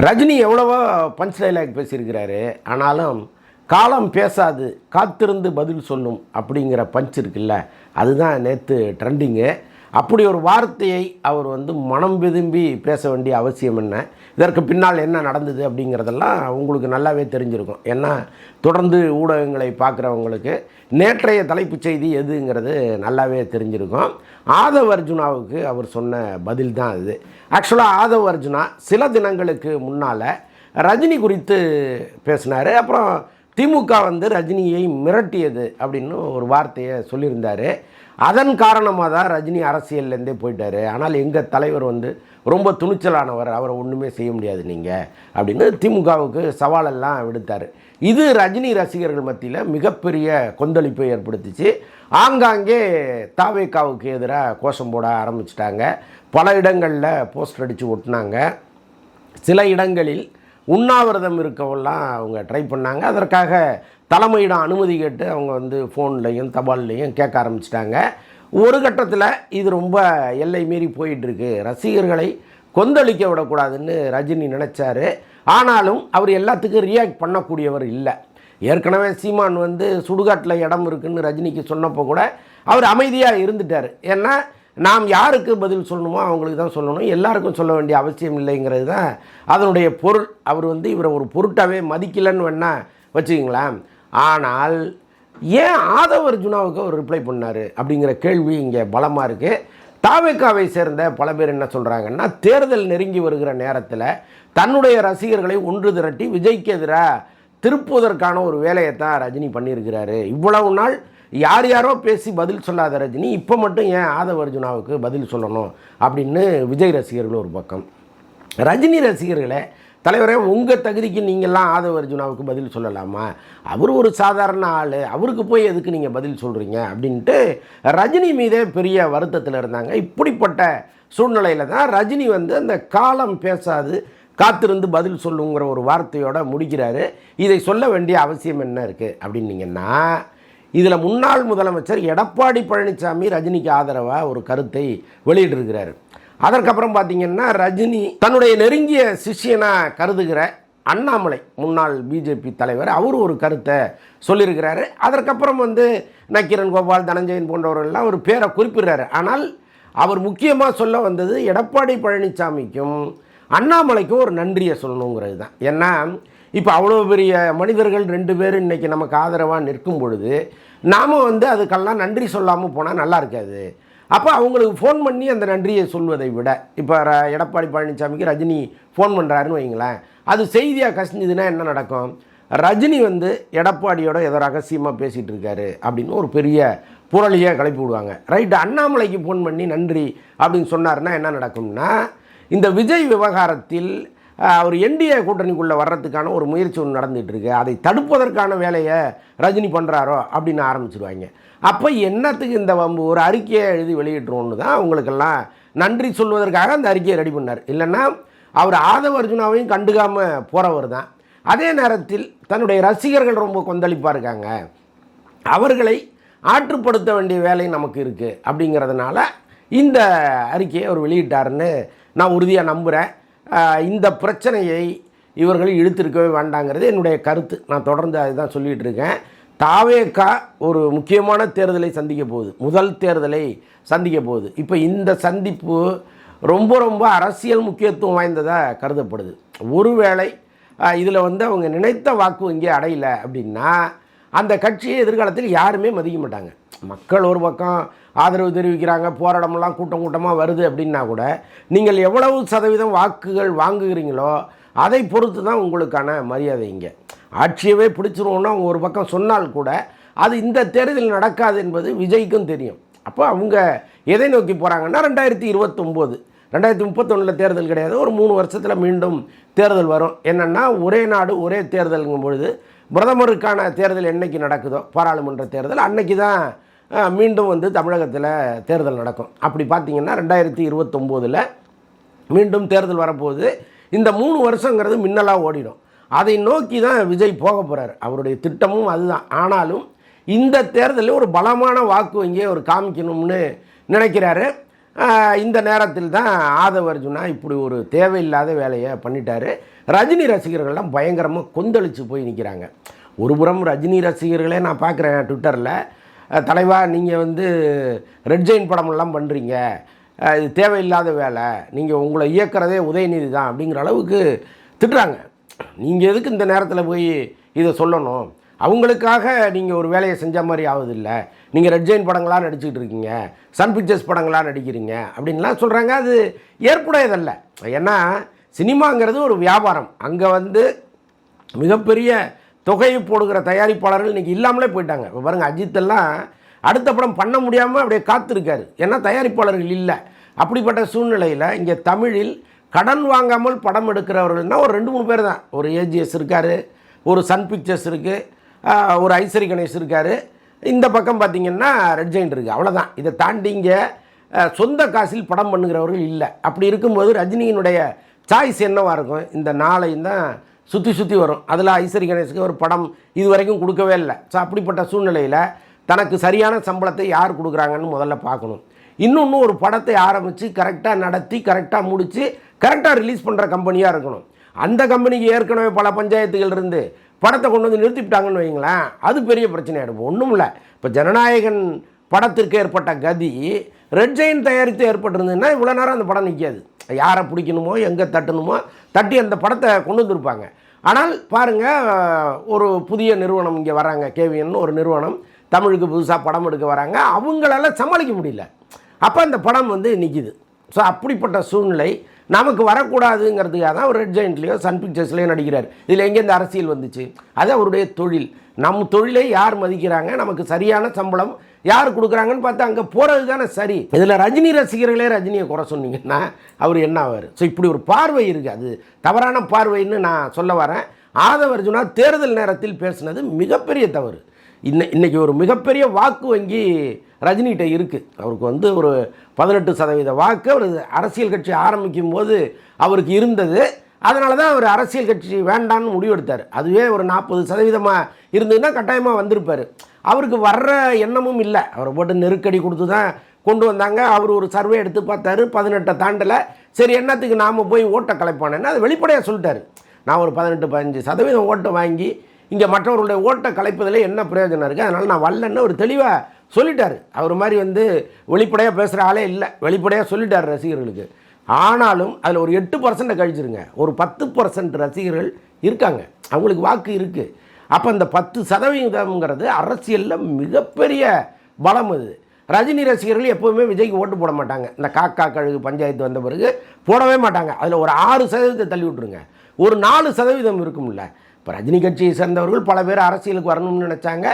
ரஜினி எவ்வளவோ punch dialogue பேசியிருக்கிறாரு. ஆனாலும் காலம் பேசாது காத்திருந்து பதில் சொல்லும் அப்படிங்கிற பஞ்ச் இருக்குல்ல, அதுதான் நேற்று ட்ரெண்டிங்கு. அப்படி ஒரு வார்த்தையை அவர் மனம் விரும்பி பேச வேண்டிய அவசியம் என்ன, இதற்கு பின்னால் என்ன நடந்தது அப்படிங்கிறதெல்லாம் உங்களுக்கு நல்லாவே தெரிஞ்சிருக்கும். ஏன்னா தொடர்ந்து ஊடகங்களை பார்க்குறவங்களுக்கு நேற்றைய தலைப்புச் செய்தி எதுங்கிறது நல்லாவே தெரிஞ்சிருக்கும். ஆதவ் அர்ஜுனாவுக்கு அவர் சொன்ன பதில் தான் இது. ஆக்சுவலாக ஆதவ் அர்ஜுனா சில தினங்களுக்கு முன்னால் ரஜினி குறித்து பேசினார். அப்புறம் திமுக ரஜினியை மிரட்டியது அப்படின்னு ஒரு வார்த்தையை சொல்லியிருந்தார். அதன் காரணமாக தான் ரஜினி அரசியல்லேருந்தே போயிட்டார். ஆனால் எங்கள் தலைவர் ரொம்ப துணிச்சலானவர், அவரை ஒன்றுமே செய்ய முடியாது நீங்கள் அப்படின்னு திமுகவுக்கு சவாலெல்லாம் விடுத்தார். இது ரஜினி ரசிகர்கள் மத்தியில் மிகப்பெரிய கொந்தளிப்பை ஏற்படுத்திச்சு. ஆங்காங்கே தாவேகாவுக்கு எதிராக கோஷம் போட ஆரம்பிச்சிட்டாங்க. பல இடங்களில் போஸ்டர் அடித்து ஒட்டினாங்க. சில இடங்களில் உண்ணாவிரதம் இருக்கவெல்லாம் அவங்க ட்ரை பண்ணாங்க. அதற்காக தலைமையிடம் அனுமதி கேட்டு அவங்க ஃபோன்லையும் தபால்லையும் கேட்க ஆரம்பிச்சிட்டாங்க. ஒரு கட்டத்தில் இது ரொம்ப எல்லை மீறி போயிட்டுருக்கு, ரசிகர்களை கொந்தளிக்க விடக்கூடாதுன்னு ரஜினி நினச்சார். ஆனாலும் அவர் எல்லாத்துக்கும் ரியாக்ட் பண்ணக்கூடியவர் இல்லை. ஏற்கனவே சீமான் சுடுகாட்டில் இடம் இருக்குதுன்னு ரஜினிக்கு சொன்னப்போ கூட அவர் அமைதியாக இருந்துட்டார். ஏன்னா நாம் யாருக்கு பதில் சொல்லணுமோ அவங்களுக்கு தான் சொல்லணும், எல்லாருக்கும் சொல்ல வேண்டிய அவசியம் இல்லைங்கிறது தான் அதனுடைய பொருள். அவர் இவரை ஒரு பொருட்டாகவே மதிக்கலைன்னு வேணால் வச்சுக்கிங்களேன். ஆனால் ஏன் ஆதவ் அர்ஜுனாவுக்கு அவர் ரிப்ளை பண்ணார் அப்படிங்கிற கேள்வி இங்கே பலமாக இருக்குது. தாவேகாவை சேர்ந்த பல பேர் என்ன சொல்கிறாங்கன்னா, தேர்தல் நெருங்கி வருகிற நேரத்தில் தன்னுடைய ரசிகர்களை ஒன்று திரட்டி விஜய்க்கு எதிராக திருப்புவதற்கான ஒரு வேலையை தான் ரஜினி பண்ணியிருக்கிறாரு. இவ்வளவு நாள் யார் யாரோ பேசி பதில் சொல்லாத ரஜினி இப்போ மட்டும் ஏன் ஆதவ் அர்ஜுனாவுக்கு பதில் சொல்லணும் அப்படின்னு விஜய் ரசிகர்கள் ஒரு பக்கம். ரஜினி ரசிகர்களை, தலைவரே உங்கள் தகுதிக்கு நீங்கள்லாம் ஆதவ் அர்ஜுனாவுக்கு பதில் சொல்லலாமா, அவர் ஒரு சாதாரண ஆள், அவருக்கு போய் எதுக்கு நீங்கள் பதில் சொல்கிறீங்க அப்படின்ட்டு ரஜினி மீதே பெரிய வருத்தத்தில் இருந்தாங்க. இப்படிப்பட்ட சூழ்நிலையில் தான் ரஜினி அந்த காலம் பேசாது காத்திருந்து பதில் சொல்லுங்கிற ஒரு வார்த்தையோடு முடிக்கிறாரு. இதை சொல்ல வேண்டிய அவசியம் என்ன இருக்குது அப்படின்னீங்கன்னா, இதில் முன்னாள் முதலமைச்சர் எடப்பாடி பழனிசாமி ரஜினிக்கு ஆதரவாக ஒரு கருத்தை வெளியிட்டிருக்கிறார். அதற்கப்புறம் பார்த்திங்கன்னா ரஜினி தன்னுடைய நெருங்கிய சிஷியனாக கருதுகிற அண்ணாமலை, முன்னாள் பிஜேபி தலைவர், அவர் ஒரு கருத்தை சொல்லியிருக்கிறாரு. அதற்கப்புறம் நக்கீரன், கோபால், தனஞ்சயன் போன்றவர்கள்லாம் ஒரு பேரை குறிப்பிடுறாரு. ஆனால் அவர் முக்கியமாக சொல்ல வந்தது எடப்பாடி பழனிசாமிக்கும் அண்ணாமலைக்கும் ஒரு நன்றியை சொல்லணுங்கிறது தான். ஏன்னா இப்போ அவ்வளோ பெரிய மனிதர்கள் 2 பேர் இன்றைக்கி நமக்கு ஆதரவாக நிற்கும் பொழுது நாம் அதுக்கெல்லாம் நன்றி சொல்லாமல் போனால் நல்லா இருக்காது. அப்போ அவங்களுக்கு ஃபோன் பண்ணி அந்த நன்றியை சொல்வதை விட, இப்போ எடப்பாடி பழனிசாமிக்கு ரஜினி ஃபோன் பண்ணுறாருன்னு வைங்களேன், அது செய்தியாக கசிஞ்சதுன்னா என்ன நடக்கும், ரஜினி எடப்பாடியோட ஏதோ ரகசியமாக பேசிகிட்டு இருக்காரு அப்படின்னு ஒரு பெரிய புரளியை கிளப்பி விடுவாங்க. ரைட்டு, அண்ணாமலைக்கு ஃபோன் பண்ணி நன்றி அப்படின்னு சொன்னார்னா என்ன நடக்கும்னா, இந்த விஜய் விவகாரத்தில் அவர் என்டிஏ கூட்டணிக்குள்ளே வர்றதுக்கான ஒரு முயற்சி ஒன்று நடந்துகிட்ருக்கு, அதை தடுப்பதற்கான வேலையை ரஜினி பண்ணுறாரோ அப்படின்னு ஆரம்பிச்சிடுவாங்க. அப்போ என்னத்துக்கு இந்த வம்பு, ஒரு அறிக்கையை எழுதி வெளியிட்டுருவோன்னு தான் அவங்களுக்கெல்லாம் நன்றி சொல்வதற்காக அந்த அறிக்கையை ரெடி பண்ணார். இல்லைன்னா அவர் ஆதவ் அர்ஜுனாவையும் கண்டுக்காமல் போகிறவர் தான். அதே நேரத்தில் தன்னுடைய ரசிகர்கள் ரொம்ப கொந்தளிப்பாக இருக்காங்க, அவர்களை ஆற்றுப்படுத்த வேண்டிய வேலை நமக்கு இருக்குது அப்படிங்கிறதுனால இந்த அறிக்கையை அவர் வெளியிட்டாருன்னு நான் உறுதியாக நம்புகிறேன். இந்த பிரச்சனையை இவர்கள் இழுத்திருக்கவே வேண்டாங்கிறது என்னுடைய கருத்து. நான் தொடர்ந்து அதுதான் சொல்லிகிட்டு இருக்கேன். தாவேகா ஒரு முக்கியமான தேர்தலை சந்திக்க போகுது, முதல் தேர்தலை சந்திக்க போகுது. இப்போ இந்த சந்திப்பு ரொம்ப ரொம்ப அரசியல் முக்கியத்துவம் வாய்ந்ததாக கருதப்படுது. ஒருவேளை இதில் அவங்க நினைத்த வாக்கு இங்கே அடையலை அப்படின்னா அந்த கட்சியை எதிர்காலத்தில் யாருமே மதிக்க மாட்டாங்க. மக்கள் ஒரு பக்கம் ஆதரவு தெரிவிக்கிறாங்க, போராட்டமெல்லாம் கூட்டம் கூட்டமாக வருது அப்படின்னா கூட நீங்கள் எவ்வளவு சதவீதம் வாக்குகள் வாங்குகிறீங்களோ அதை பொறுத்து தான் உங்களுக்கான மரியாதை. இங்கே ஆட்சியவே பிடிச்சிருவோன்னா அவங்க ஒரு பக்கம் சொன்னால் கூட அது இந்த தேர்தலில் நடக்காது என்பது விஜய்க்கும் தெரியும். அப்போ அவங்க எதை நோக்கி போகிறாங்கன்னா 2029, 2031 தேர்தல் கிடையாது, ஒரு 3 வருஷத்தில் மீண்டும் தேர்தல் வரும். என்னென்னா ஒரே நாடு ஒரே தேர்தலுங்கும் பொழுது பிரதமருக்கான தேர்தல் என்றைக்கு நடக்குதோ, பாராளுமன்ற தேர்தல், அன்னைக்கு தான் மீண்டும் தமிழகத்தில் தேர்தல் நடக்கும். அப்படி பார்த்திங்கன்னா 2029 மீண்டும் தேர்தல் வரப்போகுது. இந்த 3 வருஷங்கிறது மின்னலாக ஓடிடும். அதை நோக்கி தான் விஜய் போக போகிறார், அவருடைய திட்டமும் அதுதான். ஆனாலும் இந்த தேர்தலில் ஒரு பலமான வாக்கு வங்கியை அவர் காமிக்கணும்னு நினைக்கிறாரு. இந்த நேரத்தில் தான் ஆதவ் அர்ஜுனா இப்படி ஒரு தேவையில்லாத வேலையை பண்ணிட்டார். ரஜினி ரசிகர்கள்லாம் பயங்கரமாக கொந்தளிச்சு போய் நிற்கிறாங்க. ஒரு புறம் ரஜினி ரசிகர்களே நான் பார்க்குறேன் ட்விட்டரில், தலைவா நீங்கள் வந்து ரெட் ஜெயின் படமெல்லாம் பண்ணுறீங்க, இது தேவையில்லாத வேலை, நீங்கள் உங்களை இயக்கிறதே உதயநிதி தான் அப்படிங்கிற அளவுக்கு திட்டுறாங்க. நீங்கள் எதுக்கு இந்த நேரத்தில் போய் இதை சொல்லணும், அவங்களுக்காக நீங்கள் ஒரு வேலையை செஞ்ச மாதிரி ஆகுதில்ல, நீங்கள் ரெட் ஜெயின் படங்களாக நடிச்சுக்கிட்டு இருக்கீங்க, சன் பிக்சர்ஸ் படங்களாக நடிக்கிறீங்க அப்படின்லாம் சொல்கிறாங்க. அது ஏற்புடையதல்ல. ஏன்னா சினிமாங்கிறது ஒரு வியாபாரம். அங்கே வந்து மிகப்பெரிய தொகையை போடுகிற தயாரிப்பாளர்கள் இன்றைக்கி இல்லாமலே போயிட்டாங்க. இப்போ பாருங்கள், அஜித்தெல்லாம் அடுத்த படம் பண்ண முடியாமல் அப்படியே காத்திருக்காரு. ஏன்னா தயாரிப்பாளர்கள் இல்லை. அப்படிப்பட்ட சூழ்நிலையில் இங்கே தமிழில் கடன் வாங்காமல் படம் எடுக்கிறவர்கள்னால் ஒரு 2-3 பேர் தான். ஒரு ஏஜிஎஸ் இருக்கார், ஒரு சன் பிக்சர்ஸ் இருக்குது, ஒரு ஐஸ்வரி கணேஷ் இருக்கார், இந்த பக்கம் பார்த்திங்கன்னா ரெட் ஜெயிண்ட் இருக்குது. அவ்வளோதான். இதை தாண்டி இங்கே சொந்த காசில் படம் பண்ணுகிறவர்கள் இல்லை. அப்படி இருக்கும்போது ரஜினியினுடைய சாய்ஸ் என்னவாக இருக்கும்? இந்த நாளையும் தான் சுற்றி சுற்றி வரும். அதில் ஐஸ்வரி கணேஷுக்கு ஒரு படம் இது வரைக்கும் கொடுக்கவே இல்லை. ஸோ அப்படிப்பட்ட சூழ்நிலையில் தனக்கு சரியான சம்பளத்தை யார் கொடுக்குறாங்கன்னு முதல்ல பார்க்கணும். இன்னொன்று, ஒரு படத்தை ஆரம்பித்து கரெக்டாக நடத்தி கரெக்டாக முடித்து கரெக்டாக ரிலீஸ் பண்ணுற கம்பெனியாக இருக்கணும். அந்த கம்பெனிக்கு ஏற்கனவே பல பஞ்சாயத்துகள் இருந்து படத்தை கொண்டு வந்து நிறுத்திவிட்டாங்கன்னு வைங்களேன், அது பெரிய பிரச்சனையாகிடும். ஒன்றும் இல்லை, இப்போ ஜனநாயகன் படத்திற்கு ஏற்பட்ட கதி ரெட் ஜெயின் தயாரித்து ஏற்பட்டிருந்ததுன்னா இவ்வளோ நேரம் அந்த படம் நிற்காது. யாரை பிடிக்கணுமோ எங்கே தட்டணுமோ தட்டி அந்த படத்தை கொண்டு வந்துருப்பாங்க. ஆனால் பாருங்கள், ஒரு புதிய நிறுவனம் இங்கே வராங்க, கேவிஎன்னு ஒரு நிறுவனம் தமிழுக்கு புதுசாக படம் எடுக்க வராங்க. அவங்களால சமாளிக்க முடியல. அப்போ அந்த படம் வந்து நிற்கிது. ஸோ அப்படிப்பட்ட சூழ்நிலை நமக்கு வரக்கூடாதுங்கிறதுக்காக தான் அவர் ரெட் ஜெயின்ட்லேயோ சன் பிக்சர்ஸ்லேயோ நடிக்கிறார். இதில் எங்கேருந்து அரசியல் வந்துச்சு? அது அவருடைய தொழில். நம் தொழிலை யார் மதிக்கிறாங்க, நமக்கு சரியான சம்பளம் யார் கொடுக்குறாங்கன்னு பார்த்தா அங்கே போகிறது தானே சரி. இதில் ரஜினி ரசிகர்களே ரஜினியை குறை சொன்னீங்கன்னா அவர் என்ன ஆவார்? ஸோ இப்படி ஒரு பார்வை இருக்குது. அது தவறான பார்வைன்னு நான் சொல்ல வரேன். ஆதவ அர்ஜுனா தேர்தல் நேரத்தில் பேசினது மிகப்பெரிய தவறு. இன்றைக்கி ஒரு மிகப்பெரிய வாக்கு வங்கி ரஜினிகிட்ட இருக்குது. அவருக்கு வந்து ஒரு 18% வாக்கு அவர் அரசியல் கட்சி ஆரம்பிக்கும் போது அவருக்கு இருந்தது. அதனால தான் அவர் அரசியல் கட்சி வேண்டான்னு முடிவெடுத்தார். அதுவே ஒரு 40% இருந்ததுன்னா கட்டாயமாக வந்திருப்பார். அவருக்கு வர்ற எண்ணமும் இல்லை. அவரை போட்டு நெருக்கடி கொடுத்து தான் கொண்டு வந்தாங்க. அவர் ஒரு சர்வே எடுத்து பார்த்தாரு, 18 தாண்டலை. சரி, என்னத்துக்கு நாம் போய் ஓட்டை கலைப்பானேன்னா அது வெளிப்படையாக சொல்லிட்டார். நான் ஒரு 18-15% ஓட்டை வாங்கி இங்கே மற்றவர்களுடைய ஓட்டை கலைப்பதில் என்ன பிரயோஜனம் இருக்குது, அதனால் நான் வரலன்னு ஒரு தெளிவாக சொல்லிட்டார். அவர் மாதிரி வந்து வெளிப்படையாக பேசுகிற ஆளே இல்லை, வெளிப்படையாக சொல்லிட்டார் ரசிகர்களுக்கு. ஆனாலும் அதில் ஒரு 8% கழிச்சிருங்க, ஒரு 10% ரசிகர்கள் இருக்காங்க, அவங்களுக்கு வாக்கு இருக்குது. அப்போ அந்த 10%ங்கிறது அரசியலில் மிகப்பெரிய பலம். அது ரஜினி ரசிகர்கள் எப்போவுமே விஜய்க்கு ஓட்டு போட மாட்டாங்க. இந்த காக்கா கழுகு பஞ்சாயத்து வந்த பிறகு போடவே மாட்டாங்க. அதில் ஒரு 6% தள்ளி விட்ருங்க, ஒரு 4% இருக்கும்ல. இப்போ ரஜினி கட்சியை சேர்ந்தவர்கள் பல பேர் அரசியலுக்கு வரணும்னு நினச்சாங்க.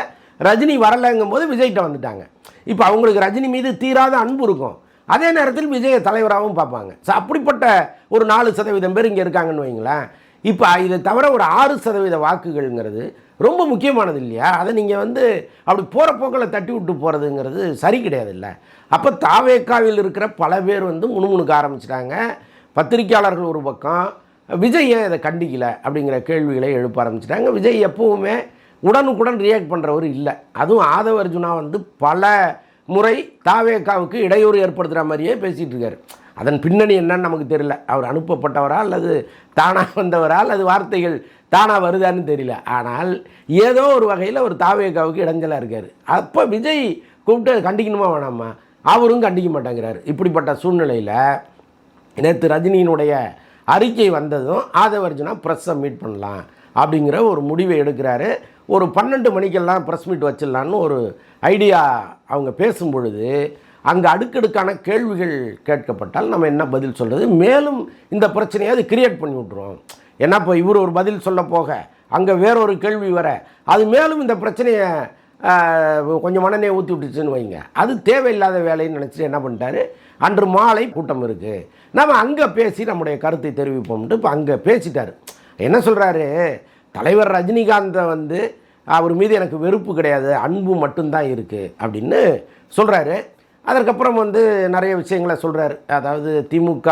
ரஜினி வரலைங்கும் போது விஜய்கிட்ட வந்துட்டாங்க. இப்போ அவங்களுக்கு ரஜினி மீது தீராத அன்பு இருக்கும், அதே நேரத்தில் விஜயை தலைவராகவும் பார்ப்பாங்க. ஸோ அப்படிப்பட்ட ஒரு 4% பேர் இங்கே இருக்காங்கன்னு வைங்களேன். இப்போ இதை தவிர ஒரு 6% வாக்குகள்ங்கிறது ரொம்ப முக்கியமானது இல்லையா? அதை நீங்கள் வந்து அப்படி போகிற போக்கில் தட்டி விட்டு போகிறதுங்கிறது சரி கிடையாது இல்லை. அப்போ தாவேக்காவில் இருக்கிற பல பேர் வந்து முணுமுணுக்க ஆரம்பிச்சிட்டாங்க. பத்திரிக்கையாளர்கள் ஒரு பக்கம், விஜய் ஏன் இதை கண்டிக்கலை அப்படிங்கிற கேள்விகளை எழுப்ப ஆரம்பிச்சிட்டாங்க. விஜய் எப்போவுமே உடனுக்குடன் ரியாக்ட் பண்ணுறவர் இல்லை. அதுவும் ஆதவ அர்ஜுனா வந்து பல முறை தாவேக்காவுக்கு இடையூறு ஏற்படுத்துகிற மாதிரியே பேசிகிட்டு இருக்கார். அதன் பின்னணி என்னன்னு நமக்கு தெரியல. அவர் அனுப்பப்பட்டவரா அல்லது தானாக வந்தவரா அல்லது வார்த்தைகள் தானாக வருதான்னு தெரியல. ஆனால் ஏதோ ஒரு வகையில் ஒரு தாவேக்காவுக்கு இடைஞ்சலாக இருக்கார். அப்போ விஜய் கூப்பிட்டு கண்டிக்கணுமா வேணாமா? அவரும் கண்டிக்க மாட்டேங்கிறார். இப்படிப்பட்ட சூழ்நிலையில் நேற்று ரஜினியினுடைய அறிக்கை வந்ததும் ஆதவ அர்ஜுனா ப்ரெஸ்ஸை மீட் பண்ணலாம் அப்படிங்கிற ஒரு முடிவை எடுக்கிறாரு. ஒரு 12 மணிக்கெல்லாம் ப்ரெஸ் மீட் வச்சிடலான்னு ஒரு ஐடியா அவங்க பேசும் பொழுது அங்கே அடுக்கடுக்கான கேள்விகள் கேட்கப்பட்டால் நம்ம என்ன பதில் சொல்கிறது? மேலும் இந்த பிரச்சனையை அது கிரியேட் பண்ணி விட்ருவோம். ஏன்னா இப்போ இவர் ஒரு பதில் சொல்ல போக அங்கே வேறொரு கேள்வி வர அது மேலும் இந்த பிரச்சனையை கொஞ்சம் மனநே ஊற்றி விட்டுச்சுன்னு வைங்க. அது தேவையில்லாத வேலைன்னு நினச்சிட்டு என்ன பண்ணிட்டாரு, அன்று மாலை கூட்டம் இருக்குது, நம்ம அங்கே பேசி நம்முடைய கருத்தை தெரிவிப்போம்ட்டு இப்போ அங்கே பேசிட்டார். என்ன சொல்கிறாரு, தலைவர் ரஜினிகாந்தை வந்து அவர் மீது எனக்கு வெறுப்பு கிடையாது, அன்பு மட்டும்தான் இருக்குது அப்படின்னு சொல்கிறாரு. அதற்கப்புறம் வந்து நிறைய விஷயங்களை சொல்கிறார். அதாவது திமுக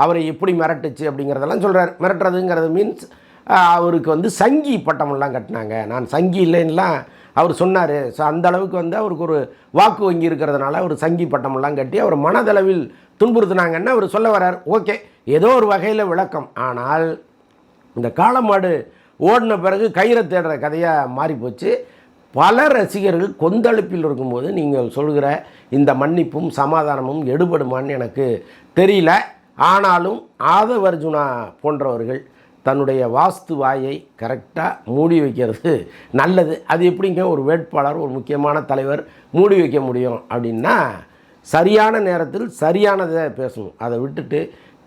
அவரை எப்படி மிரட்டுச்சு அப்படிங்கிறதெல்லாம் சொல்கிறார். மிரட்டுறதுங்கிறது மீன்ஸ் அவருக்கு வந்து சங்கி பட்டமெல்லாம் கட்டினாங்க, நான் சங்கி இல்லைன்னுலாம் அவர் சொன்னார். ஸோ அந்த அளவுக்கு வந்து அவருக்கு ஒரு வாக்கு வங்கி இருக்கிறதுனால அவர் சங்கி பட்டமெல்லாம் கட்டி அவர் மனதளவில் துன்புறுத்தினாங்கன்னு அவர் சொல்ல வர்றார். ஓகே, ஏதோ ஒரு வகையில் விளக்கம். ஆனால் இந்த காளமாடு ஓடின பிறகு கயிறை தேடுற கதையாக மாறி போச்சு. பல ரசிகர்கள் கொந்தளிப்பில் இருக்கும்போது நீங்கள் சொல்கிற இந்த மன்னிப்பும் சமாதானமும் எடுபடுமான்னு எனக்கு தெரியல. ஆனாலும் ஆதவ அர்ஜுனா போன்றவர்கள் தன்னுடைய வாஸ்து வாயை கரெக்டாக மூடி வைக்கிறது நல்லது. அது எப்படிங்க ஒரு வேட்பாளர், ஒரு முக்கியமான தலைவர் மூடி வைக்க முடியும் அப்படின்னா, சரியான நேரத்தில் சரியானதை பேசணும். அதை விட்டுட்டு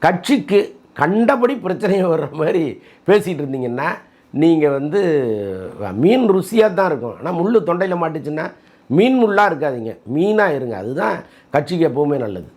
கட்சிக்கு கண்டபடி பிரச்சனையை வர்ற மாதிரி பேசிகிட்டு இருந்தீங்கன்னா நீங்கள் மீன் ருசியாக தான் இருக்கும். ஆனால் முள் தொண்டையில் மாட்டுச்சுன்னா மீன் முள்ளாக இருக்காதீங்க, மீனாக இருங்க. அதுதான் கட்சிக்கு எப்போவுமே நல்லது.